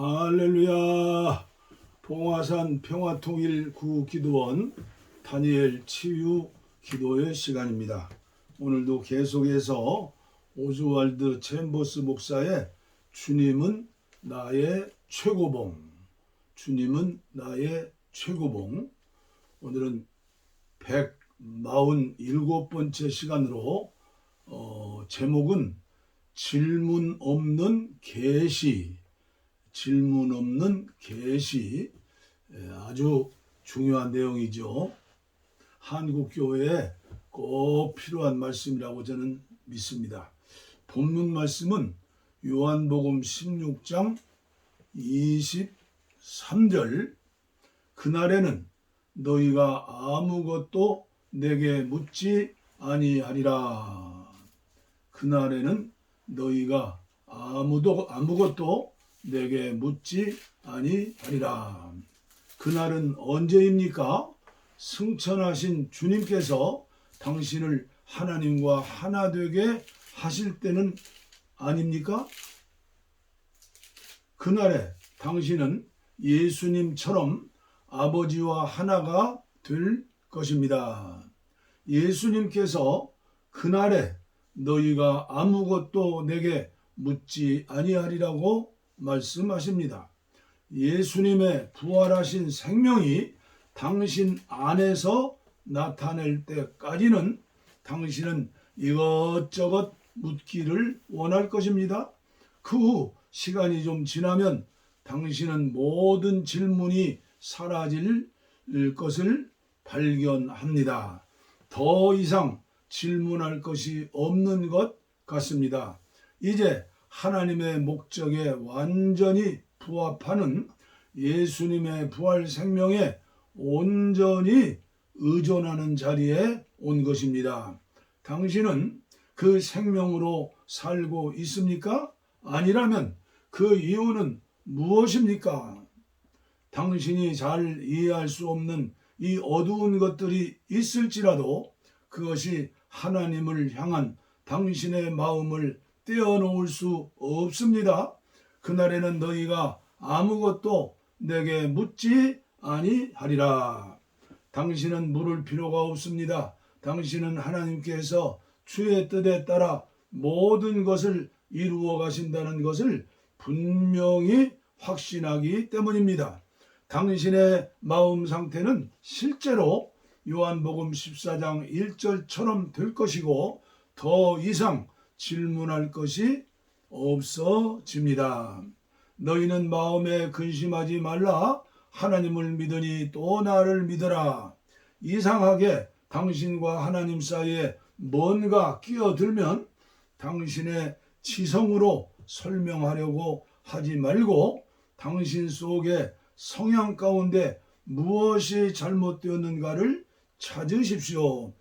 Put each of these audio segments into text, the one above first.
할렐루야. 봉화산 평화통일구 기도원 다니엘 치유 기도의 시간입니다. 오늘도 계속해서 오즈왈드 챔버스 목사의 주님은 나의 최고봉, 주님은 나의 최고봉. 오늘은 147번째 시간으로 제목은 질문 없는 계시, 질문 없는 계시. 아주 중요한 내용이죠. 한국교회에 꼭 필요한 말씀이라고 저는 믿습니다. 본문 말씀은 요한복음 16장 23절. 그날에는 너희가 아무것도 내게 묻지 아니하리라. 그날에는 너희가 아무것도 내게 묻지 아니하리라. 그날은 언제입니까? 승천하신 주님께서 당신을 하나님과 하나 되게 하실 때는 아닙니까? 그날에 당신은 예수님처럼 아버지와 하나가 될 것입니다. 예수님께서 그날에 너희가 아무것도 내게 묻지 아니하리라고 말씀하십니다. 예수님의 부활하신 생명이 당신 안에서 나타낼 때까지는 당신은 이것저것 묻기를 원할 것입니다. 그 후 시간이 좀 지나면 당신은 모든 질문이 사라질 것을 발견합니다. 더 이상 질문할 것이 없는 것 같습니다. 이제 하나님의 목적에 완전히 부합하는 예수님의 부활 생명에 온전히 의존하는 자리에 온 것입니다. 당신은 그 생명으로 살고 있습니까? 아니라면 그 이유는 무엇입니까? 당신이 잘 이해할 수 없는 이 어두운 것들이 있을지라도 그것이 하나님을 향한 당신의 마음을 떼어놓을 수 없습니다. 그날에는 너희가 아무것도 내게 묻지 아니하리라. 당신은 물을 필요가 없습니다. 당신은 하나님께서 주의 뜻에 따라 모든 것을 이루어 가신다는 것을 분명히 확신하기 때문입니다. 당신의 마음 상태는 실제로 요한복음 14장 1절처럼 될 것이고 더 이상 질문할 것이 없어집니다. 너희는 마음에 근심하지 말라. 하나님을 믿으니 또 나를 믿으라. 이상하게 당신과 하나님 사이에 뭔가 끼어들면 당신의 지성으로 설명하려고 하지 말고 당신 속에 성향 가운데 무엇이 잘못되었는가를 찾으십시오.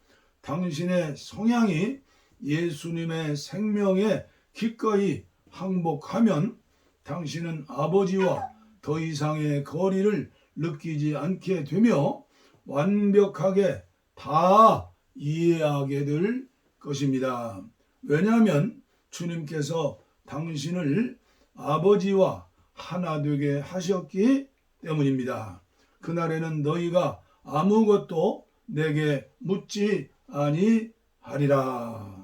당신의 성향이 예수님의 생명에 기꺼이 항복하면 당신은 아버지와 더 이상의 거리를 느끼지 않게 되며 완벽하게 다 이해하게 될 것입니다. 왜냐하면 주님께서 당신을 아버지와 하나 되게 하셨기 때문입니다. 그날에는 너희가 아무것도 내게 묻지 아니하리라.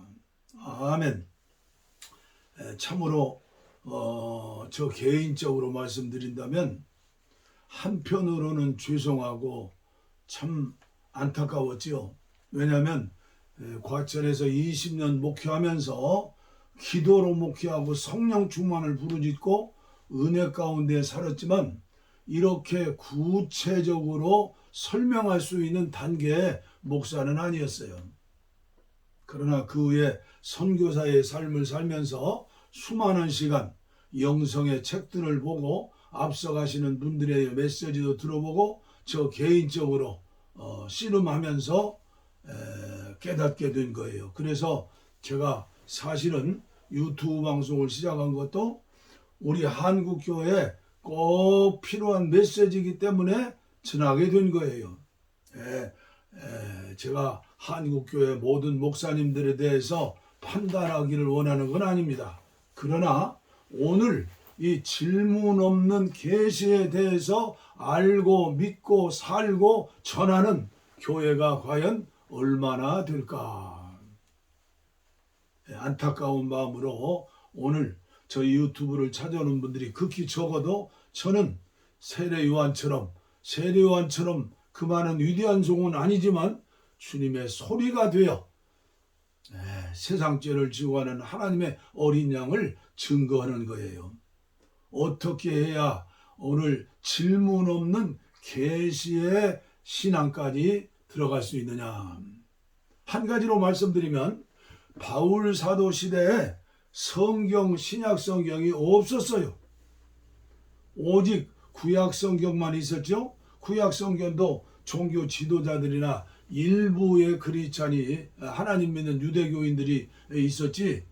아멘. 참으로 저 개인적으로 말씀드린다면 한편으로는 죄송하고 참 안타까웠지요. 왜냐하면 과천에서 20년 목회하면서 기도로 목회하고 성령 충만을 부르짖고 은혜 가운데 살았지만 이렇게 구체적으로 설명할 수 있는 단계의 목사는 아니었어요. 그러나 그 후에 선교사의 삶을 살면서 수많은 시간 영성의 책들을 보고 앞서가시는 분들의 메시지도 들어보고 저 개인적으로 씨름하면서 깨닫게 된 거예요. 그래서 제가 사실은 유튜브 방송을 시작한 것도 우리 한국교회에 꼭 필요한 메시지이기 때문에 전하게 된 거예요. 제가 한국교회 모든 목사님들에 대해서 판단하기를 원하는 건 아닙니다. 그러나 오늘 이 질문 없는 계시에 대해서 알고 믿고 살고 전하는 교회가 과연 얼마나 될까? 안타까운 마음으로 오늘 저희 유튜브를 찾아오는 분들이 극히 적어도 저는 세례요한처럼 그 많은 위대한 종은 아니지만 주님의 소리가 되어 세상 죄를 지고 가는 하나님의 어린 양을 증거하는 거예요. 어떻게 해야 오늘 질문 없는 계시의 신앙까지 들어갈 수 있느냐? 한 가지로 말씀드리면 바울 사도 시대에 성경, 신약 성경이 없었어요. 오직 구약 성경만 있었죠. 구약 성경도 종교 지도자들이나 일부의 크리스찬이 하나님 믿는 유대교인들이 있었지.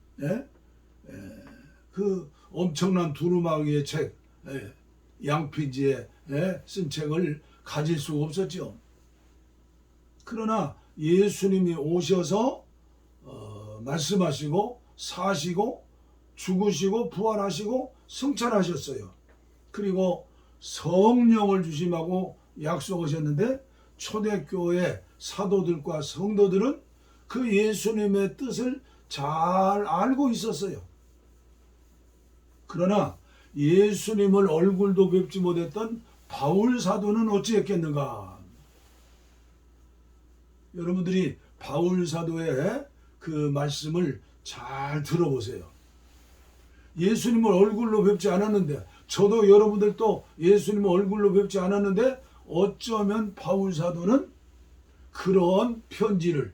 그 엄청난 두루마기의 책, 양피지에 쓴 책을 가질 수가 없었죠. 그러나 예수님이 오셔서 말씀하시고 사시고 죽으시고 부활하시고 승천하셨어요. 그리고 성령을 주심하고 약속하셨는데 초대교회 사도들과 성도들은 그 예수님의 뜻을 잘 알고 있었어요. 그러나 예수님을 얼굴도 뵙지 못했던 바울 사도는 어찌했겠는가? 여러분들이 바울 사도의 그 말씀을 잘 들어보세요. 예수님을 얼굴로 뵙지 않았는데, 저도 여러분들도 예수님을 얼굴로 뵙지 않았는데 어쩌면 바울 사도는 그런 편지를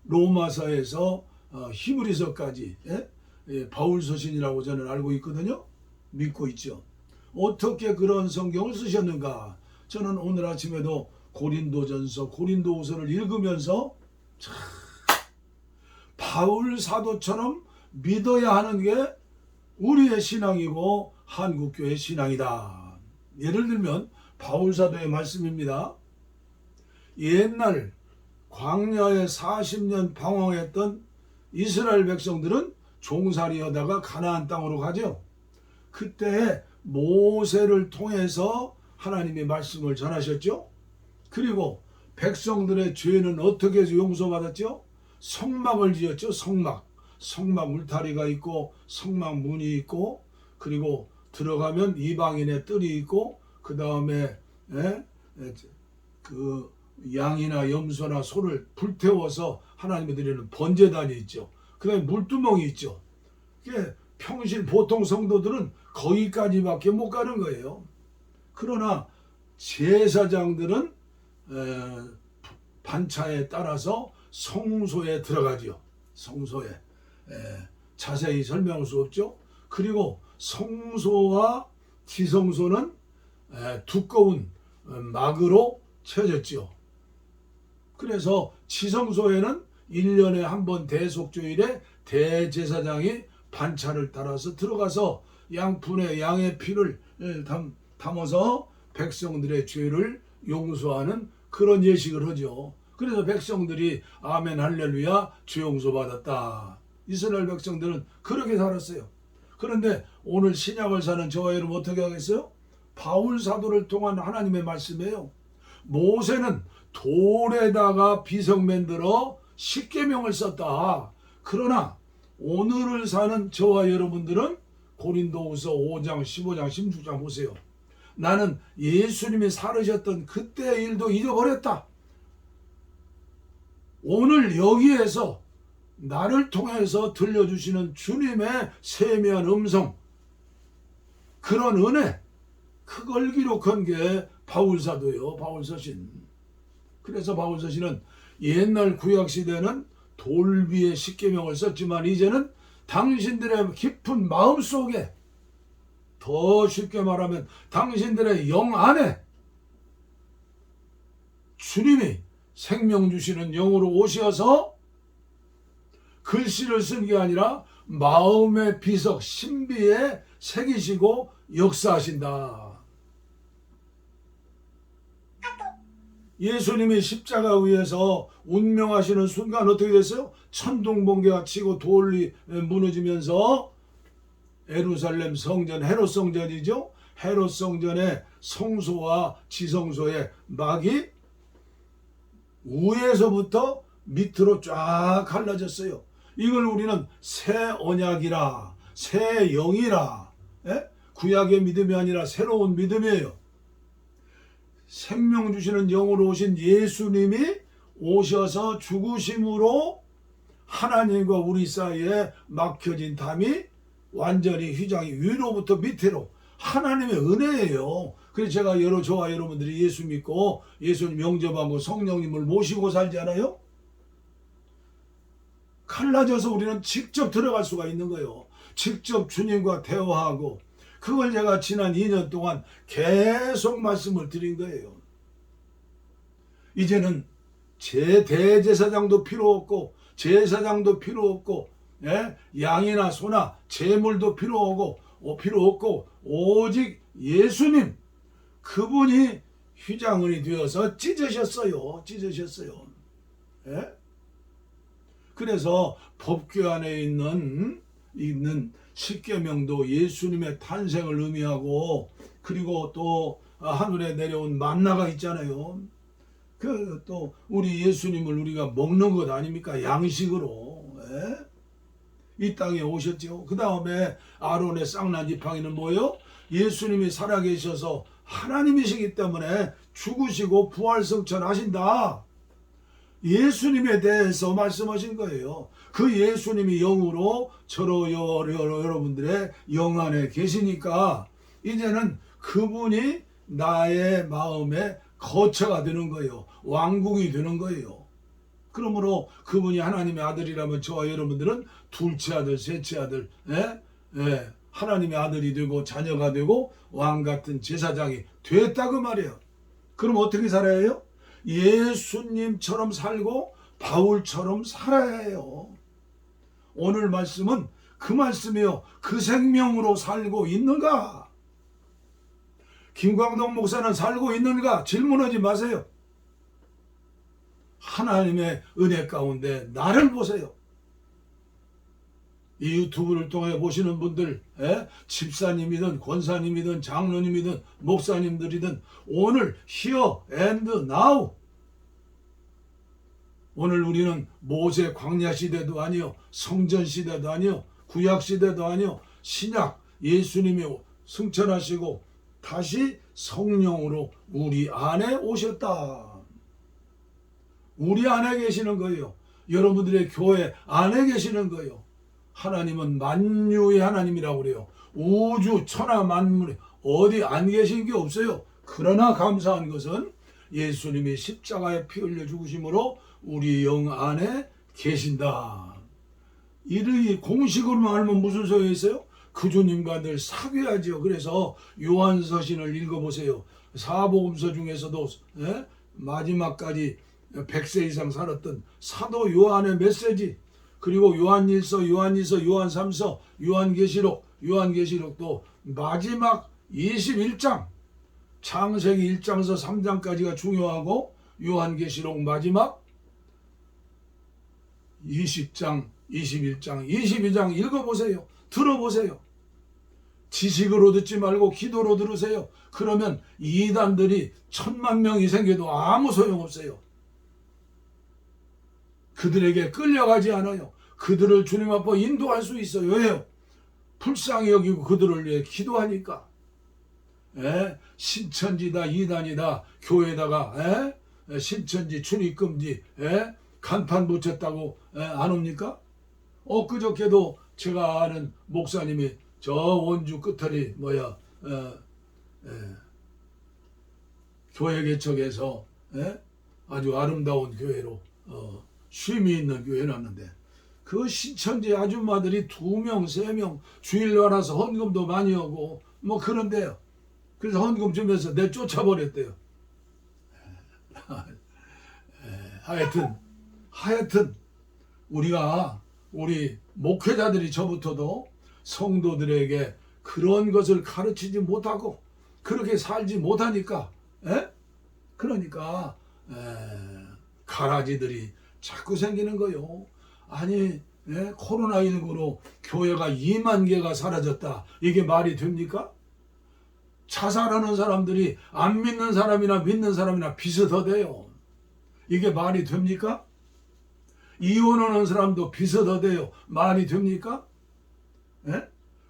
로마서에서 히브리서까지 바울 서신이라고 저는 알고 있거든요. 믿고 있죠. 어떻게 그런 성경을 쓰셨는가? 저는 오늘 아침에도 고린도전서, 고린도후서를 읽으면서 참 바울 사도처럼 믿어야 하는 게 우리의 신앙이고 한국교회 신앙이다. 예를 들면 바울 사도의 말씀입니다. 옛날 광야에 40년 방황했던 이스라엘 백성들은 종살이 하다가 가나안 땅으로 가죠. 그때 모세를 통해서 하나님의 말씀을 전하셨죠. 그리고 백성들의 죄는 어떻게 해서 용서받았죠? 성막을 지었죠. 성막 울타리가 있고 성막 문이 있고, 그리고 들어가면 이방인의 뜰이 있고, 그 다음에 그 양이나 염소나 소를 불태워서 하나님께 드리는 번제단이 있죠. 그 다음에 물두멍이 있죠. 그게 평실 보통 성도들은 거기까지밖에 못 가는 거예요. 그러나 제사장들은 반차에 따라서 성소에 들어가죠. 성소에 자세히 설명할 수 없죠. 그리고 성소와 지성소는 두꺼운 막으로 채워졌죠. 그래서 지성소에는 1년에 한 번 대속주일에 대제사장이 반차를 따라서 들어가서 양푼에 양의 피를 담아서 백성들의 죄를 용서하는 그런 예식을 하죠. 그래서 백성들이 아멘 할렐루야 죄 용서 받았다. 이스라엘 백성들은 그렇게 살았어요. 그런데 오늘 신약을 사는 저와 여러분 어떻게 하겠어요? 바울 사도를 통한 하나님의 말씀이에요. 모세는 돌에다가 비석 만들어 십계명을 썼다. 그러나 오늘을 사는 저와 여러분들은 고린도후서 5장, 15장, 16장 보세요. 나는 예수님이 살으셨던 그때의 일도 잊어버렸다. 오늘 여기에서 나를 통해서 들려주시는 주님의 세미한 음성, 그런 은혜, 그걸 기록한 게 바울사도예요. 바울서신. 그래서 바울서신은 옛날 구약시대는 돌비의 십계명을 썼지만 이제는 당신들의 깊은 마음속에, 더 쉽게 말하면 당신들의 영 안에 주님이 생명 주시는 영으로 오셔서 글씨를 쓴 게 아니라 마음의 비석 신비에 새기시고 역사하신다. 예수님이 십자가 위에서 운명하시는 순간 어떻게 됐어요? 천둥번개가 치고 돌이 무너지면서 예루살렘 성전, 헤롯 성전이죠. 헤롯 성전의 성소와 지성소의 막이 위에서부터 밑으로 쫙 갈라졌어요. 이걸 우리는 새 언약이라, 새 영이라, 구약의 믿음이 아니라 새로운 믿음이에요. 생명 주시는 영으로 오신 예수님이 오셔서 죽으심으로 하나님과 우리 사이에 막혀진 담이 완전히 휘장이 위로부터 밑으로 하나님의 은혜예요. 그래서 제가 저와 여러분들이 예수 믿고 예수님 영접하고 성령님을 모시고 살지 않아요? 갈라져서 우리는 직접 들어갈 수가 있는 거예요. 직접 주님과 대화하고, 그걸 제가 지난 2년 동안 계속 말씀을 드린 거예요. 이제는 제 대제사장도 필요 없고 제사장도 필요 없고, 양이나 소나 제물도 필요 없고 오직 예수님, 그분이 휘장은이 되어서 찢으셨어요. 그래서 법궤 안에 있는 십계명도 예수님의 탄생을 의미하고, 그리고 또 하늘에 내려온 만나가 있잖아요. 또 우리 예수님을 우리가 먹는 것 아닙니까? 양식으로. 이 땅에 오셨죠. 그 다음에 아론의 쌍난 지팡이는 뭐예요? 예수님이 살아계셔서 하나님이시기 때문에 죽으시고 부활성천하신다. 예수님에 대해서 말씀하신 거예요. 그 예수님이 영으로 여러분들의 영 안에 계시니까 이제는 그분이 나의 마음에 거처가 되는 거예요. 왕궁이 되는 거예요. 그러므로 그분이 하나님의 아들이라면 저와 여러분들은 둘째 아들, 셋째 아들, 하나님의 아들이 되고 자녀가 되고 왕 같은 제사장이 됐다 그 말이에요. 그럼 어떻게 살아야 해요? 예수님처럼 살고 바울처럼 살아야 해요. 오늘 말씀은 그 말씀이에요. 그 생명으로 살고 있는가? 김광동 목사는 살고 있는가? 질문하지 마세요. 하나님의 은혜 가운데 나를 보세요. 이 유튜브를 통해 보시는 분들, 집사님이든 권사님이든 장로님이든 목사님들이든 오늘 here and now, 오늘 우리는 모세 광야 시대도 아니요, 성전 시대도 아니요, 구약 시대도 아니요, 신약 예수님이 승천하시고 다시 성령으로 우리 안에 오셨다. 우리 안에 계시는 거예요. 여러분들의 교회 안에 계시는 거예요. 하나님은 만유의 하나님이라고 그래요. 우주 천하 만물에 어디 안 계신 게 없어요. 그러나 감사한 것은 예수님이 십자가에 피 흘려 죽으심으로 우리 영 안에 계신다. 이를 공식으로 알면 무슨 소용이 있어요? 그 주님과 늘 사귀어야죠. 그래서 요한서신을 읽어보세요. 사복음서 중에서도 마지막까지 100세 이상 살았던 사도 요한의 메시지, 그리고 요한일서, 요한이서, 요한3서, 요한계시록도 마지막 21장, 창세기 1장에서 3장까지가 중요하고 요한계시록 마지막 20장, 21장, 22장 읽어보세요. 들어보세요. 지식으로 듣지 말고 기도로 들으세요. 그러면 이단들이 1000만 명이 생겨도 아무 소용없어요. 그들에게 끌려가지 않아요. 그들을 주님 앞에 인도할 수 있어요. 왜요? 불쌍히 여기고 그들을 위해 기도하니까. 신천지다, 이단이다, 교회다가 신천지, 출입금지, 간판 붙였다고 안 옵니까? 엊그저께도 제가 아는 목사님이 저 원주 끝털이 교회 개척에서 아주 아름다운 교회로 쉼이 있는 교회 놨는데, 그 신천지 아줌마들이 2명, 3명 주일 와서 헌금도 많이 하고 그런데요. 그래서 헌금 주면서 내쫓아버렸대요. 하여튼 우리 목회자들이 저부터도 성도들에게 그런 것을 가르치지 못하고 그렇게 살지 못하니까, 그러니까 가라지들이 자꾸 생기는 거요. 아니 코로나19로 교회가 2만 개가 사라졌다. 이게 말이 됩니까? 자살하는 사람들이 안 믿는 사람이나 믿는 사람이나 비슷하대요. 이게 말이 됩니까? 이혼하는 사람도 비슷하대요. 말이 됩니까?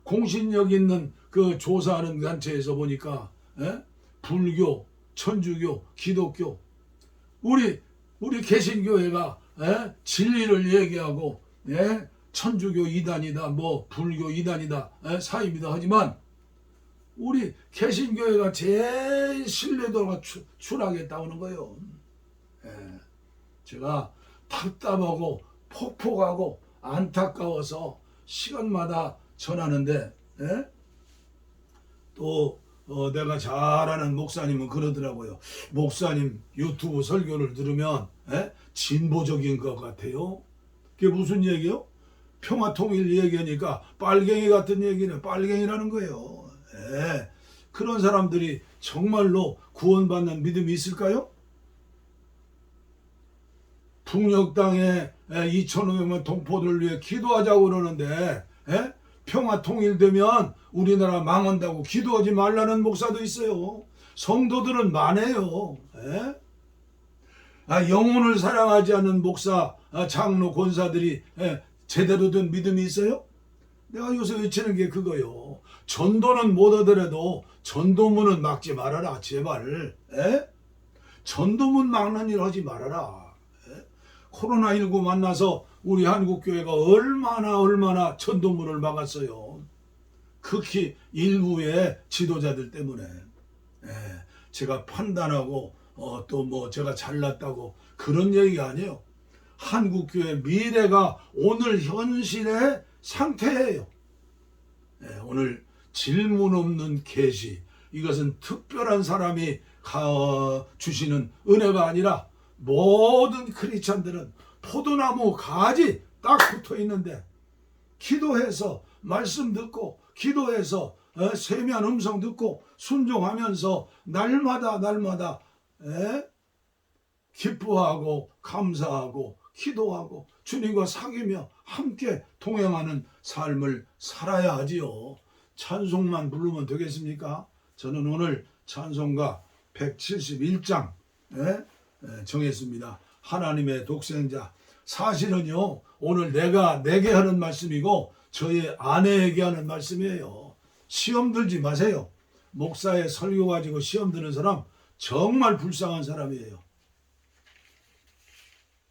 공신력 있는 그 조사하는 단체에서 보니까 불교, 천주교, 기독교 우리 개신교회가 진리를 얘기하고 천주교 이단이다 뭐 불교 이단이다 사입이다 하지만 우리 개신교회가 제일 신뢰도가 추락했다는 거예요. 제가 답답하고 폭폭하고 안타까워서 시간마다 전하는데 또 내가 잘 아는 목사님은 그러더라고요. 목사님 유튜브 설교를 들으면 진보적인 것 같아요. 그게 무슨 얘기요? 평화통일 얘기하니까 빨갱이 같은 얘기는 빨갱이라는 거예요. 그런 사람들이 정말로 구원받는 믿음이 있을까요? 북녘 땅에 2,500만 동포들을 위해 기도하자고 그러는데 평화 통일되면 우리나라 망한다고 기도하지 말라는 목사도 있어요. 성도들은 많아요. 영혼을 사랑하지 않는 목사, 장로, 권사들이 제대로 된 믿음이 있어요? 내가 요새 외치는 게 그거요. 전도는 못 하더라도 전도문은 막지 말아라. 제발. 전도문 막는 일 하지 말아라. 코로나19 만나서 우리 한국교회가 얼마나 전도문을 막았어요. 극히 일부의 지도자들 때문에. 제가 판단하고 또 뭐 제가 잘났다고 그런 얘기가 아니에요. 한국교회 미래가 오늘 현실의 상태예요. 오늘 질문 없는 계시, 이것은 특별한 사람이 주시는 은혜가 아니라 모든 크리스찬들은 포도나무 가지 딱 붙어 있는데 기도해서 말씀 듣고 기도해서 세미한 음성 듣고 순종하면서 날마다 기뻐하고 감사하고 기도하고 주님과 사귀며 함께 동행하는 삶을 살아야 하지요. 찬송만 부르면 되겠습니까? 저는 오늘 찬송가 171장 정했습니다. 하나님의 독생자. 사실은요 오늘 내게 하는 말씀이고 저희 아내에게 하는 말씀이에요. 시험 들지 마세요. 목사의 설교 가지고 시험 드는 사람 정말 불쌍한 사람이에요.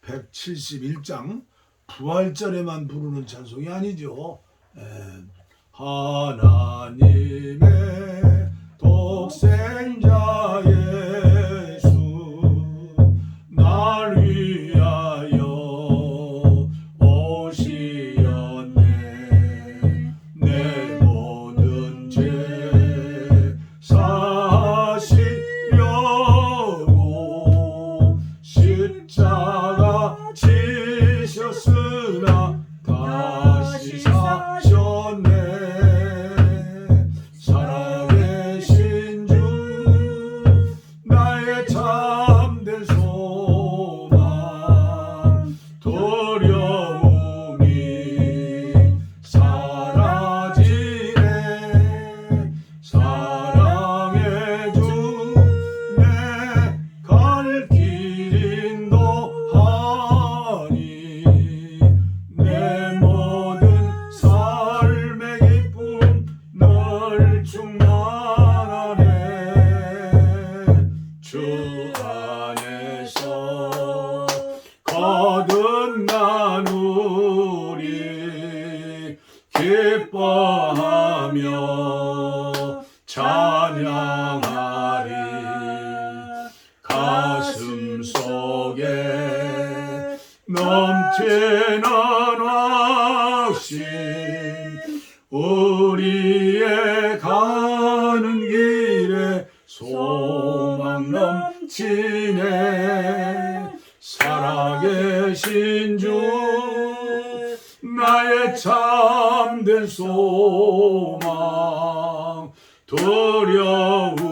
171장 부활절에만 부르는 찬송이 아니죠. 하나님의 독생자 예수 날 위하여 오시었네. 내 모든 죄 사시려고 십자가 지셨으나 다시 사셨네. 살아계신 주 나의 참된 소망 두려움이 사라지네. 사랑의 주 내 갈 길 인도하니 내 모든 삶의 기쁨 널 충만하네. 주 안에서 거듭나누리 기뻐하며 찬양하리. 가슴 속에 넘치는 확신 우리의 가는 길에 소망 넘치네. 살아계신 주 나의 참된 소망 두려움이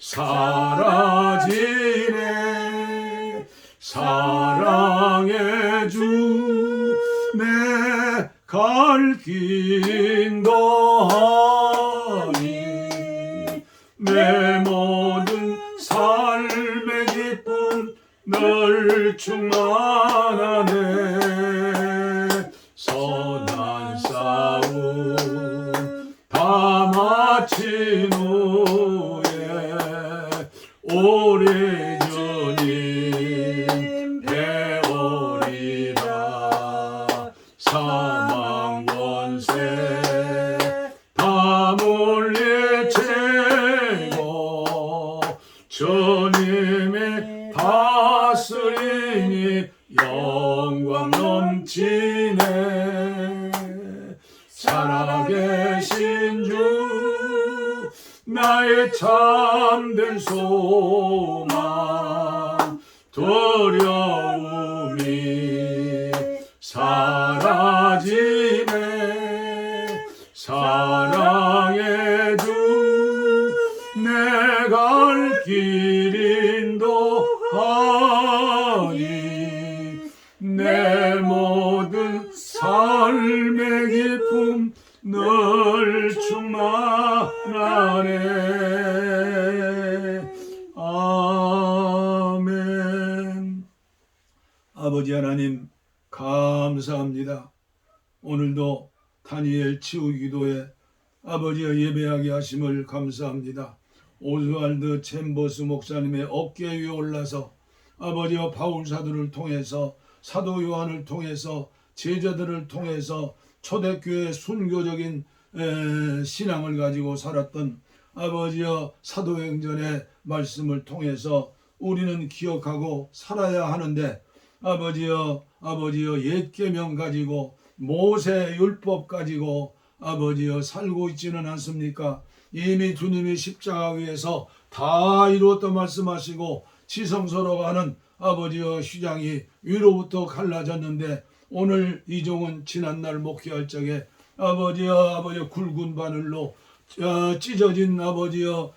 사라지 갈 길인도 하니 내 모든 삶의 기쁨 늘 충만하네. 선한 싸움 다 마친 후에 오래 주님 배우리라. 사망 권세 다 물리치고 주님의 다스리니 영광 넘치네. 살아계신 주 나의 참된 소망 두려움이 사라지네. 사랑의 주 내 갈 길 인도하니 내 모든 삶의 기쁨 늘 충만하네. 아멘. 아버지 하나님 감사합니다. 오늘도 다니엘 치유 기도에 아버지의 예배하게 하심을 감사합니다. 오스왈드 챔버스 목사님의 어깨 위에 올라서 아버지와 바울 사도를 통해서 사도 요한을 통해서 제자들을 통해서 초대교회 순교적인 신앙을 가지고 살았던 아버지여 사도행전의 말씀을 통해서 우리는 기억하고 살아야 하는데 아버지여 옛 계명 가지고 모세 율법 가지고 아버지여 살고 있지는 않습니까? 이미 주님이 십자가 위에서 다 이루었다 말씀하시고 지성소로 가는 아버지여 휘장이 위로부터 갈라졌는데 오늘 이종은 지난날 목회할 적에 아버지여 굵은 바늘로 찢어진 아버지여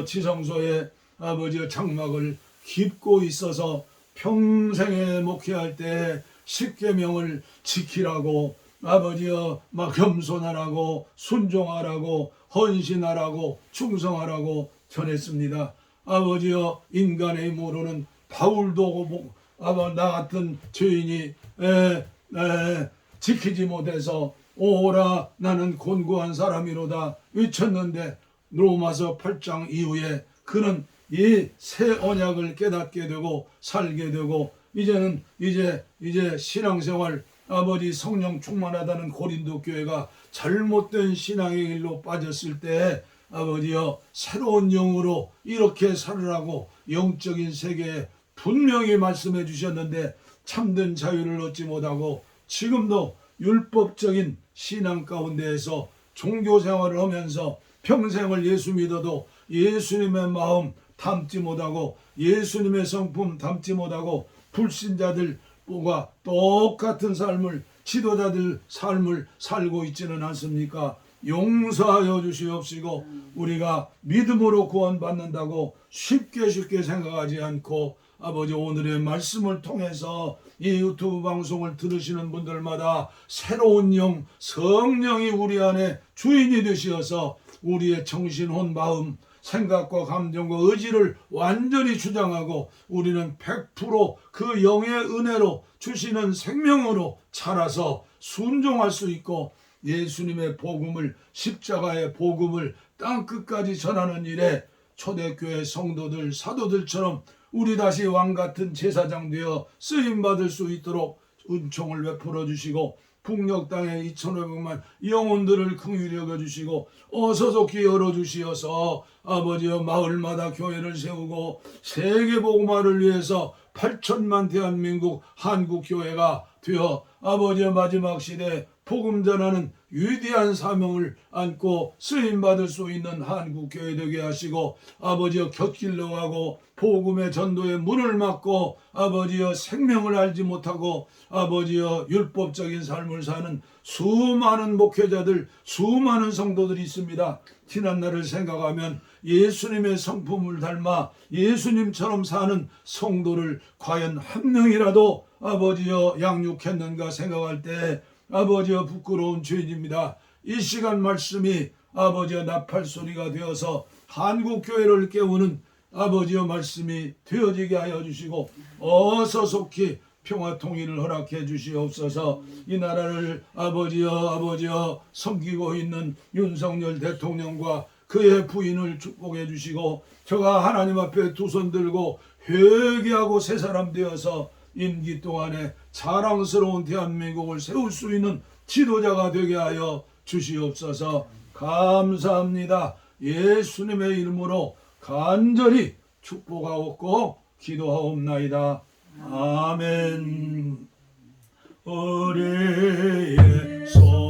지성소에 아버지여 장막을 깁고 있어서 평생에 목회할 때 십계명을 지키라고 아버지여 막 겸손하라고 순종하라고 헌신하라고 충성하라고 전했습니다. 아버지여 인간의 힘으로는 바울도 나 같은 죄인이 지키지 못해서 오라 나는 곤고한 사람이로다 외쳤는데 로마서 8장 이후에 그는 이 새 언약을 깨닫게 되고 살게 되고 이제는 이제 신앙생활 아버지 성령 충만하다는 고린도 교회가 잘못된 신앙의 길로 빠졌을 때 아버지여 새로운 영으로 이렇게 살으라고 영적인 세계에 분명히 말씀해 주셨는데 참된 자유를 얻지 못하고 지금도 율법적인 신앙 가운데에서 종교생활을 하면서 평생을 예수 믿어도 예수님의 마음 담지 못하고 예수님의 성품 담지 못하고 불신자들과 똑같은 삶을 지도자들 삶을 살고 있지는 않습니까? 용서하여 주시옵시고 우리가 믿음으로 구원받는다고 쉽게 생각하지 않고 아버지 오늘의 말씀을 통해서 이 유튜브 방송을 들으시는 분들마다 새로운 영 성령이 우리 안에 주인이 되시어서 우리의 정신 혼 마음 생각과 감정과 의지를 완전히 주장하고 우리는 100% 영의 은혜로 주시는 생명으로 자라서 순종할 수 있고 예수님의 복음을 십자가의 복음을 땅끝까지 전하는 일에 초대교회 성도들 사도들처럼 우리 다시 왕같은 제사장 되어 쓰임받을 수 있도록 은총을 베풀어 주시고 북녘 땅에 2,500만 영혼들을 긍휼히 여겨주시고 어서속히 열어주시어서 아버지여 마을마다 교회를 세우고 세계복음화를 위해서 8천만 대한민국 한국교회가 되어 아버지여 마지막 시대 복음 전하는 위대한 사명을 안고 쓰임받을 수 있는 한국교회 되게 하시고 아버지여 곁길로 가고 복음의 전도의 문을 막고 아버지여 생명을 알지 못하고 아버지여 율법적인 삶을 사는 수많은 목회자들 수많은 성도들이 있습니다. 지난날을 생각하면 예수님의 성품을 닮아 예수님처럼 사는 성도를 과연 한 명이라도 아버지여 양육했는가 생각할 때 아버지여 부끄러운 죄인입니다. 이 시간 말씀이 아버지여 나팔 소리가 되어서 한국교회를 깨우는 아버지여 말씀이 되어지게 하여 주시고 어서 속히 평화 통일을 허락해 주시옵소서. 이 나라를 아버지여 섬기고 있는 윤석열 대통령과 그의 부인을 축복해 주시고 저가 하나님 앞에 두 손 들고 회개하고 새 사람 되어서 임기 동안에 자랑스러운 대한민국을 세울 수 있는 지도자가 되게 하여 주시옵소서. 감사합니다. 예수님의 이름으로 간절히 축복하옵고 기도하옵나이다. 아멘. 의뢰의 손